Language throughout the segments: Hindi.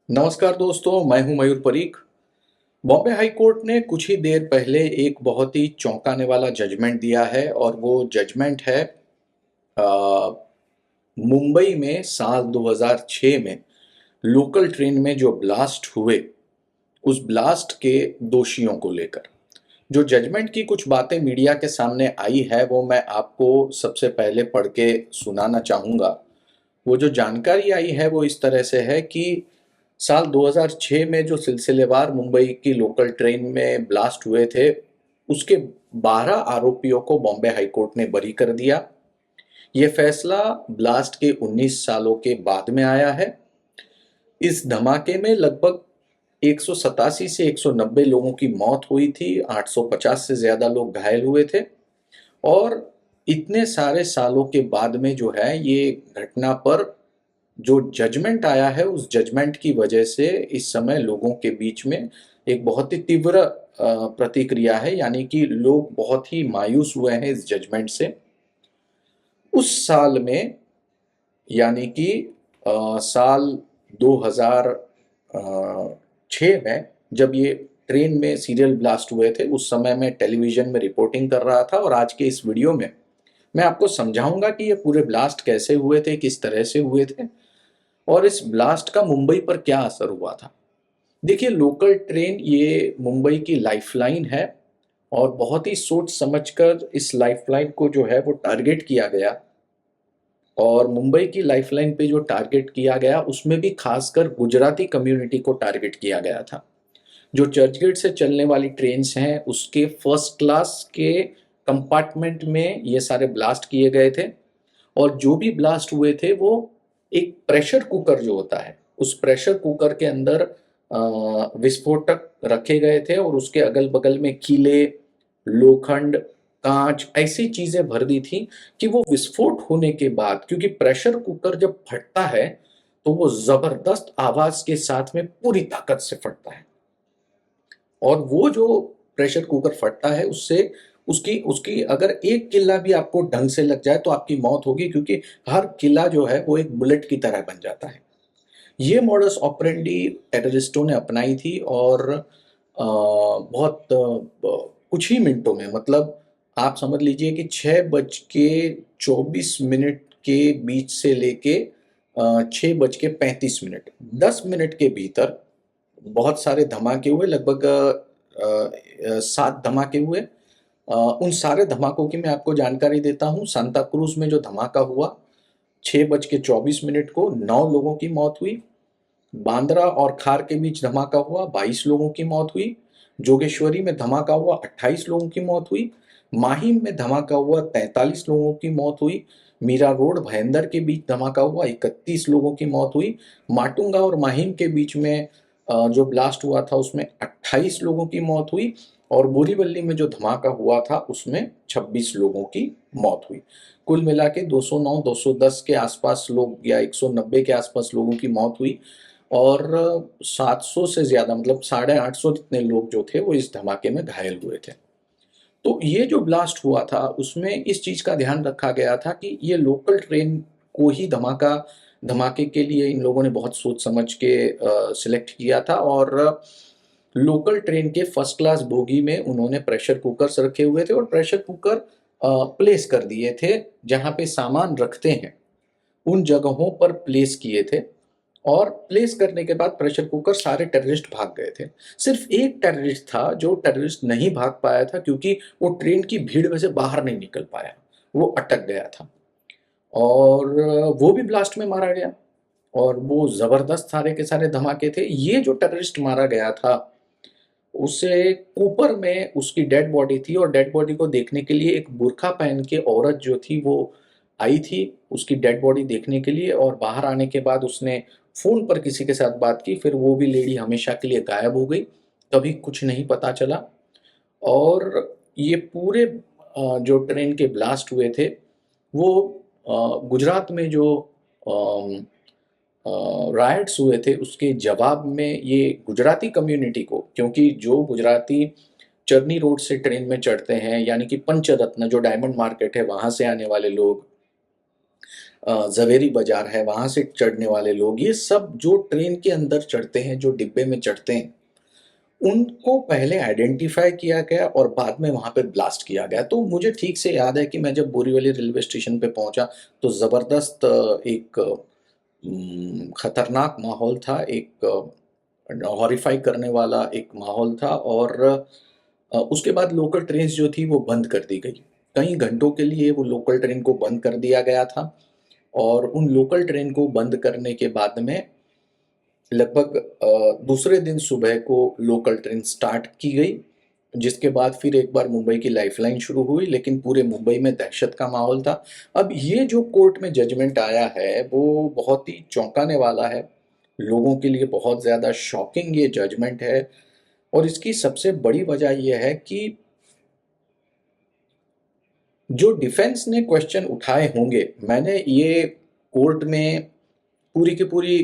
नमस्कार दोस्तों, मैं हूं मयूर परीख। बॉम्बे हाई कोर्ट ने कुछ ही देर पहले एक बहुत ही चौंकाने वाला जजमेंट दिया है और वो जजमेंट है अ, मुंबई में साल 2006 में लोकल ट्रेन में जो ब्लास्ट हुए, उस ब्लास्ट के दोषियों को लेकर। जो जजमेंट की कुछ बातें मीडिया के सामने आई है वो मैं आपको सबसे पहले पढ़ के सुनाना चाहूँगा। वो जो जानकारी आई है वो इस तरह से है कि साल 2006 में जो सिलसिलेवार मुंबई की लोकल ट्रेन में ब्लास्ट हुए थे, उसके 12 आरोपियों को बॉम्बे हाई कोर्ट ने बरी कर दिया। ये फैसला ब्लास्ट के 19 सालों के बाद में आया है। इस धमाके में लगभग 187 से 190 लोगों की मौत हुई थी, 850 से ज़्यादा लोग घायल हुए थे और इतने सारे सालों के बाद में जो है ये घटना पर जो जजमेंट आया है, उस जजमेंट की वजह से इस समय लोगों के बीच में एक बहुत ही तीव्र प्रतिक्रिया है, यानी कि लोग बहुत ही मायूस हुए हैं इस जजमेंट से। उस साल में, यानी कि साल 2006 में, जब ये ट्रेन में सीरियल ब्लास्ट हुए थे, उस समय मैं टेलीविज़न में रिपोर्टिंग कर रहा था और आज के इस वीडियो में मैं आपको समझाऊंगा कि ये पूरे ब्लास्ट कैसे हुए थे, किस तरह से हुए थे और इस ब्लास्ट का मुंबई पर क्या असर हुआ था। देखिए, लोकल ट्रेन ये मुंबई की लाइफलाइन है और बहुत ही सोच समझकर इस लाइफलाइन को जो है वो टारगेट किया गया। और मुंबई की लाइफलाइन पे जो टारगेट किया गया उसमें भी खासकर गुजराती कम्युनिटी को टारगेट किया गया था। जो चर्चगेट से चलने वाली ट्रेन्स हैं उसके फर्स्ट क्लास के कंपार्टमेंट में ये सारे ब्लास्ट किए गए थे और जो भी ब्लास्ट हुए थे वो एक प्रेशर कुकर जो होता है, उस प्रेशर कुकर के अंदर विस्फोटक रखे गए थे और उसके अगल बगल में कीले, लोखंड, कांच, ऐसी चीजें भर दी थी कि वो विस्फोट होने के बाद, क्योंकि प्रेशर कुकर जब फटता है तो वो जबरदस्त आवाज के साथ में पूरी ताकत से फटता है और वो जो प्रेशर कुकर फटता है उससे उसकी उसकी अगर एक किल्ला भी आपको ढंग से लग जाए तो आपकी मौत होगी, क्योंकि हर किला जो है वो एक बुलेट की तरह बन जाता है। ये मॉडस ऑपरेंडी टेररिस्टों ने अपनाई थी और बहुत कुछ ही मिनटों में, मतलब आप समझ लीजिए कि 6:24 के बीच से लेके 6:35, 10 मिनट के भीतर बहुत सारे धमाके हुए। लगभग 7 धमाके हुए। उन सारे धमाकों की मैं आपको जानकारी देता हूँ। सांता क्रूज में जो धमाका हुआ, 6:24 को 9 लोगों की मौत हुई। बांद्रा और खार के बीच धमाका हुआ, 22 लोगों की मौत हुई। जोगेश्वरी में धमाका हुआ, 28 लोगों की मौत हुई। माहिम में धमाका हुआ, 43 लोगों की मौत हुई। मीरा रोड भयंदर के बीच धमाका हुआ, 31 लोगों की मौत हुई। माटुंगा और माहिम के बीच में जो ब्लास्ट हुआ था उसमें 28 लोगों की मौत हुई और बोरीवली में जो धमाका हुआ था उसमें 26 लोगों की मौत हुई। कुल मिला के 209 210 के आसपास लोग या 190 के आसपास लोगों की मौत हुई और 700 से ज़्यादा, मतलब 850 जितने लोग जो थे वो इस धमाके में घायल हुए थे। तो ये जो ब्लास्ट हुआ था उसमें इस चीज़ का ध्यान रखा गया था कि ये लोकल ट्रेन को ही धमाके के लिए इन लोगों ने बहुत सोच समझ के सिलेक्ट किया था और लोकल ट्रेन के फर्स्ट क्लास बोगी में उन्होंने प्रेशर कुकर्स रखे हुए थे और प्रेशर कुकर प्लेस कर दिए थे जहाँ पे सामान रखते हैं, उन जगहों पर प्लेस किए थे और प्लेस करने के बाद प्रेशर कुकर सारे टेररिस्ट भाग गए थे। सिर्फ एक टेररिस्ट था जो टेररिस्ट नहीं भाग पाया था, क्योंकि वो ट्रेन की भीड़ में से बाहर नहीं निकल पाया, वो अटक गया था और वो भी ब्लास्ट में मारा गया और वो ज़बरदस्त सारे के सारे धमाके थे। ये जो टेररिस्ट मारा गया था उसे कूपर में उसकी डेड बॉडी थी और डेड बॉडी को देखने के लिए एक बुर्का पहन के औरत जो थी वो आई थी उसकी डेड बॉडी देखने के लिए और बाहर आने के बाद उसने फ़ोन पर किसी के साथ बात की, फिर वो भी लेडी हमेशा के लिए गायब हो गई, कभी कुछ नहीं पता चला। और ये पूरे जो ट्रेन के ब्लास्ट हुए थे वो गुजरात में जो राइट्स हुए थे उसके जवाब में ये गुजराती कम्युनिटी को, क्योंकि जो गुजराती चरनी रोड से ट्रेन में चढ़ते हैं, यानी कि पंचरत्न जो डायमंड मार्केट है वहाँ से आने वाले लोग, ज़वेरी बाज़ार है, वहाँ से चढ़ने वाले लोग, ये सब जो ट्रेन के अंदर चढ़ते हैं, जो डिब्बे में चढ़ते हैं, उनको पहले आइडेंटिफ़ाई किया गया और बाद में वहाँ पे ब्लास्ट किया गया। तो मुझे ठीक से याद है कि मैं जब बोरीवली रेलवे स्टेशन पे पहुँचा, तो ज़बरदस्त एक खतरनाक माहौल था, एक हॉरिफ़ाई करने वाला एक माहौल था और उसके बाद लोकल ट्रेन्स जो थी वो बंद कर दी गई। कई घंटों के लिए वो लोकल ट्रेन को बंद कर दिया गया था और उन लोकल ट्रेन को बंद करने के बाद में लगभग दूसरे दिन सुबह को लोकल ट्रेन स्टार्ट की गई, जिसके बाद फिर एक बार मुंबई की लाइफ़लाइन शुरू हुई, लेकिन पूरे मुंबई में दहशत का माहौल था। अब ये जो कोर्ट में जजमेंट आया है, वो बहुत ही चौंकाने वाला है। लोगों के लिए बहुत ज़्यादा शॉकिंग ये जजमेंट है और इसकी सबसे बड़ी वजह ये है कि जो डिफेंस ने क्वेश्चन उठाए होंगे, मैंने ये कोर्ट में पूरी की पूरी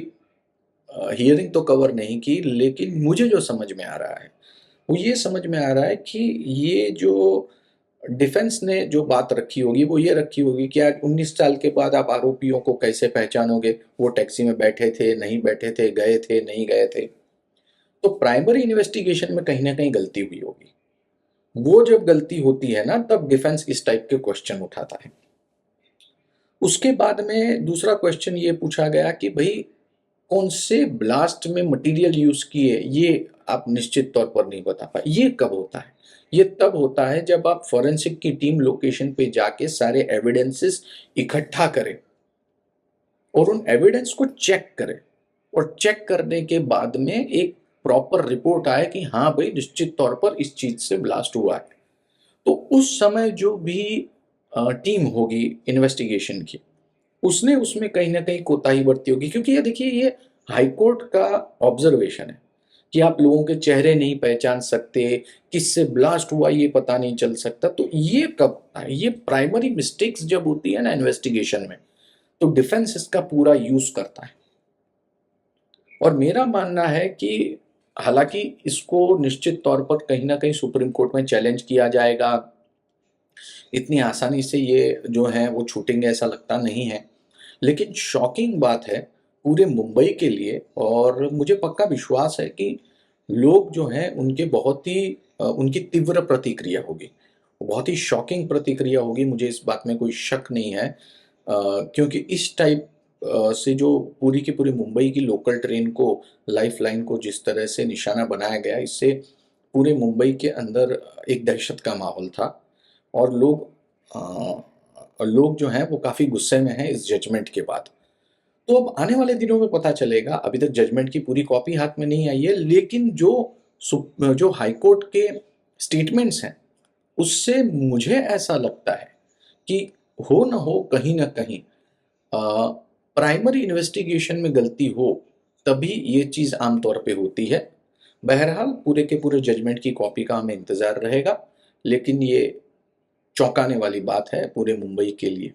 हियरिंग तो कवर नहीं की, लेकिन मुझे जो समझ में आ रहा है, वो ये समझ में आ रहा है कि ये जो डिफेंस ने जो बात रखी होगी, वो ये रखी होगी कि आज 19 साल के बाद आप आरोपियों को कैसे पहचानोगे? वो टैक्सी में बैठे थे, नहीं बैठे थे, गए थे, नहीं गए थे। तो प्राइमरी इन्वेस्टिगेशन में कहीं न कहीं गलती हुई होगी। वो जब गलती होती है ना, तब डिफेंस इस टाइप के क्वेश्चन उठाता है। उसके बाद में दूसरा क्वेश्चन ये पूछा गया कि भई कौन से ब्लास्ट में मटेरियल यूज़ किए, ये आप निश्चित तौर पर नहीं बता पाए। ये कब होता है? ये तब होता है जब आप फोरेंसिक की टीम लोकेशन पे जाके सारे एविडेंसेस इकट्ठा करे और उन एविडेंस को चेक करे और चेक करने के बाद में एक प्रॉपर रिपोर्ट आए कि हाँ भाई, निश्चित तौर पर इस चीज़ से ब्लास्ट हुआ है। तो उस समय जो भी टीम होगी इन्वेस्टिगेशन की, उसने उसमें कहीं न कहीं कोताही बरती होगी, क्योंकि ये देखिए, ये हाई कोर्ट का ऑब्जर्वेशन है कि आप लोगों के चेहरे नहीं पहचान सकते, किससे ब्लास्ट हुआ ये पता नहीं चल सकता। तो ये कब होता है? ये प्राइमरी मिस्टेक्स जब होती है ना इन्वेस्टिगेशन में, तो डिफेंस इसका पूरा यूज़ करता है। और मेरा मानना है कि हालाँकि इसको निश्चित तौर पर कहीं न कहीं सुप्रीम कोर्ट में चैलेंज किया जाएगा, इतनी आसानी से ये जो हैं वो छूटेंगे ऐसा लगता नहीं है। लेकिन शॉकिंग बात है पूरे मुंबई के लिए, और मुझे पक्का विश्वास है कि लोग जो हैं उनके बहुत ही उनकी तीव्र प्रतिक्रिया होगी। बहुत ही शॉकिंग प्रतिक्रिया होगी, मुझे इस बात में कोई शक नहीं है। क्योंकि इस टाइप से जो पूरी की पूरी मुंबई की लोकल ट्रेन को, लाइफ़लाइन को जिस तरह से निशाना बनाया गया, इससे पूरे मुंबई के अंदर एक दहशत का माहौल था और लोग जो हैं वो काफ़ी गुस्से में हैं इस जजमेंट के बाद। तो अब आने वाले दिनों में पता चलेगा, अभी तक जजमेंट की पूरी कॉपी हाथ में नहीं आई है, लेकिन जो हाई कोर्ट के स्टेटमेंट्स हैं, उससे मुझे ऐसा लगता है कि हो ना हो कहीं न कहीं प्राइमरी इन्वेस्टिगेशन में गलती हो, तभी ये चीज़ आम तौर पे होती है। बहरहाल पूरे के पूरे जजमेंट की कॉपी का हमें इंतज़ार रहेगा, लेकिन ये चौंकाने वाली बात है पूरे मुंबई के लिए।